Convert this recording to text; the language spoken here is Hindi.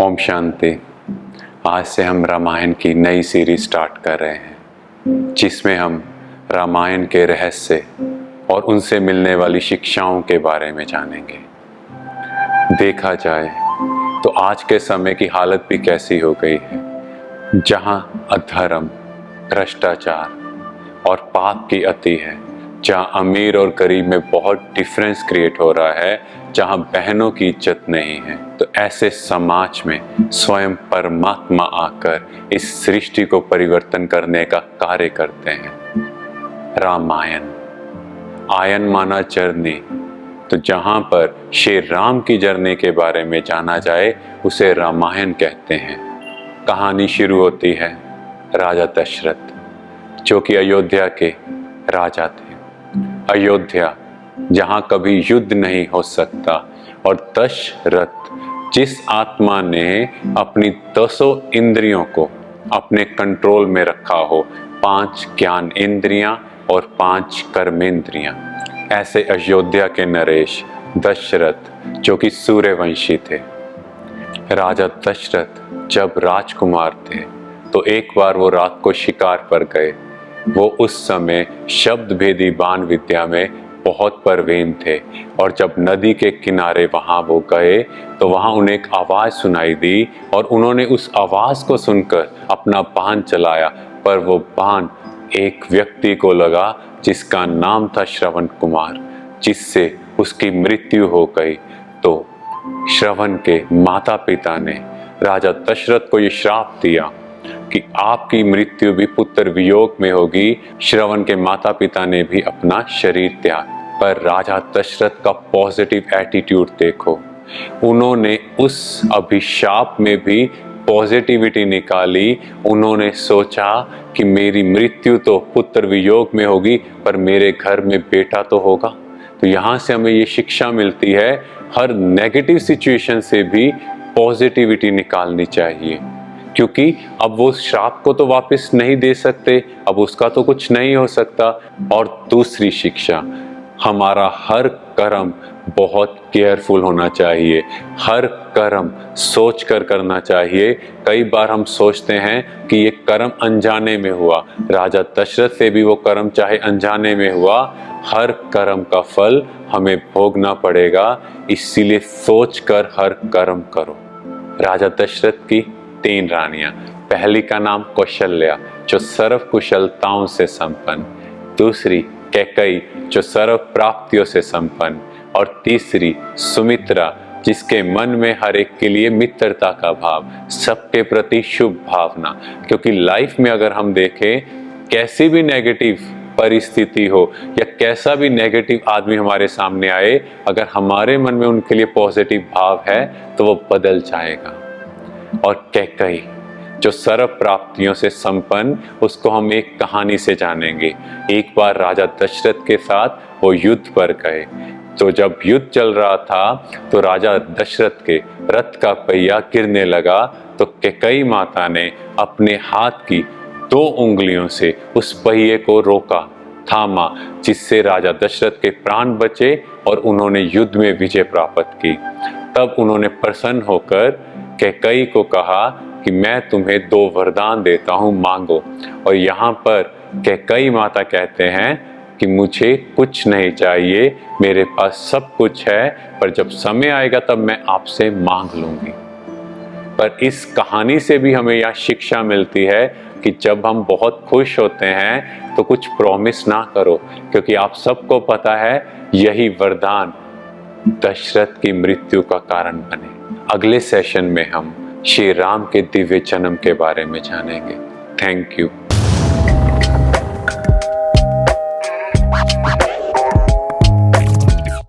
ओम शांति। आज से हम रामायण की नई सीरीज स्टार्ट कर रहे हैं, जिसमें हम रामायण के रहस्य और उनसे मिलने वाली शिक्षाओं के बारे में जानेंगे। देखा जाए तो आज के समय की हालत भी कैसी हो गई है, जहां अधर्म, भ्रष्टाचार और पाप की अति है, जहां अमीर और गरीब में बहुत डिफरेंस क्रिएट हो रहा है, जहां बहनों की इज्जत नहीं है। तो ऐसे समाज में स्वयं परमात्मा आकर इस सृष्टि को परिवर्तन करने का कार्य करते हैं। रामायण, आयन माना जर्नी, तो जहां पर श्री राम की जर्नी के बारे में जाना जाए उसे रामायण कहते हैं। कहानी शुरू होती है राजा दशरथ, जो कि अयोध्या के राजा थे। अयोध्या जहां कभी युद्ध नहीं हो सकता, और दशरथ जिस आत्मा ने अपनी 10 इंद्रियों को अपने कंट्रोल में रखा हो, 5 ज्ञान इंद्रियां और 5 कर्मेंद्रियां, ऐसे अयोध्या के नरेश दशरथ, जो कि सूर्यवंशी थे। राजा दशरथ जब राजकुमार थे तो एक बार वो रात को शिकार पर गए। वो उस समय शब्द भेदी बाण विद्या में बहुत प्रवीण थे, और जब नदी के किनारे वहां वो गए तो वहां उन्हें एक आवाज सुनाई दी, और उन्होंने उस आवाज को सुनकर अपना बाण चलाया। पर वो बाण एक व्यक्ति को लगा जिसका नाम था श्रवण कुमार, जिससे उसकी मृत्यु हो गई। तो श्रवण के माता पिता ने राजा दशरथ को ये श्राप दिया कि आपकी मृत्यु भी पुत्र वियोग में होगी। श्रवण के माता पिता ने भी अपना शरीर त्याग। पर राजा दशरथ का पॉजिटिव एटीट्यूड देखो, उन्होंने उस अभिशाप में भी पॉजिटिविटी निकाली। उन्होंने सोचा कि मेरी मृत्यु तो पुत्र वियोग में होगी, पर मेरे घर में बेटा तो होगा। तो यहाँ से हमें ये शिक्षा मिलती है, हर नेगेटिव सिचुएशन से भी पॉजिटिविटी निकालनी चाहिए, क्योंकि अब वो श्राप को तो वापस नहीं दे सकते, अब उसका तो कुछ नहीं हो सकता। और दूसरी शिक्षा, हमारा हर कर्म बहुत केयरफुल होना चाहिए, हर कर्म सोच कर करना चाहिए। कई बार हम सोचते हैं कि ये कर्म अनजाने में हुआ, राजा दशरथ से भी वो कर्म चाहे अनजाने में हुआ, हर कर्म का फल हमें भोगना पड़ेगा। इसीलिए सोच कर हर कर्म करो। राजा दशरथ की 3 रानियां, पहली का नाम कौशल्या, जो सर्व कुशलताओं से संपन्न, दूसरी कैकई, जो सर्व प्राप्तियों से संपन्न, और तीसरी सुमित्रा, जिसके मन में हर एक के लिए मित्रता का भाव, सबके प्रति शुभ भावना। क्योंकि लाइफ में अगर हम देखें, कैसी भी नेगेटिव परिस्थिति हो या कैसा भी नेगेटिव आदमी हमारे सामने आए, अगर हमारे मन में उनके लिए पॉजिटिव भाव है तो वो बदल जाएगा। और कैकई, जो सर्व प्राप्तियों से संपन्न, उसको हम एक कहानी से जानेंगे। एक बार राजा दशरथ के साथ वो युद्ध पर गए। तो जब युद्ध चल रहा था तो राजा दशरथ के रथ का पहिया गिरने लगा, तो कैकई माता ने अपने हाथ की 2 उंगलियों से उस पहिए को रोका, थामा, जिससे राजा दशरथ के प्राण बचे और उन्होंने युद्ध में विजय प्राप्त की। तब उन्होंने प्रसन्न होकर कैकई को कहा कि मैं तुम्हें 2 वरदान देता हूं, मांगो। और यहाँ पर कैकई माता कहते हैं कि मुझे कुछ नहीं चाहिए, मेरे पास सब कुछ है, पर जब समय आएगा तब मैं आपसे मांग लूंगी। पर इस कहानी से भी हमें यह शिक्षा मिलती है कि जब हम बहुत खुश होते हैं तो कुछ प्रॉमिस ना करो, क्योंकि आप सबको पता है यही वरदान दशरथ की मृत्यु का कारण बने। अगले सेशन में हम श्री राम के दिव्य जन्म के बारे में जानेंगे। Thank you.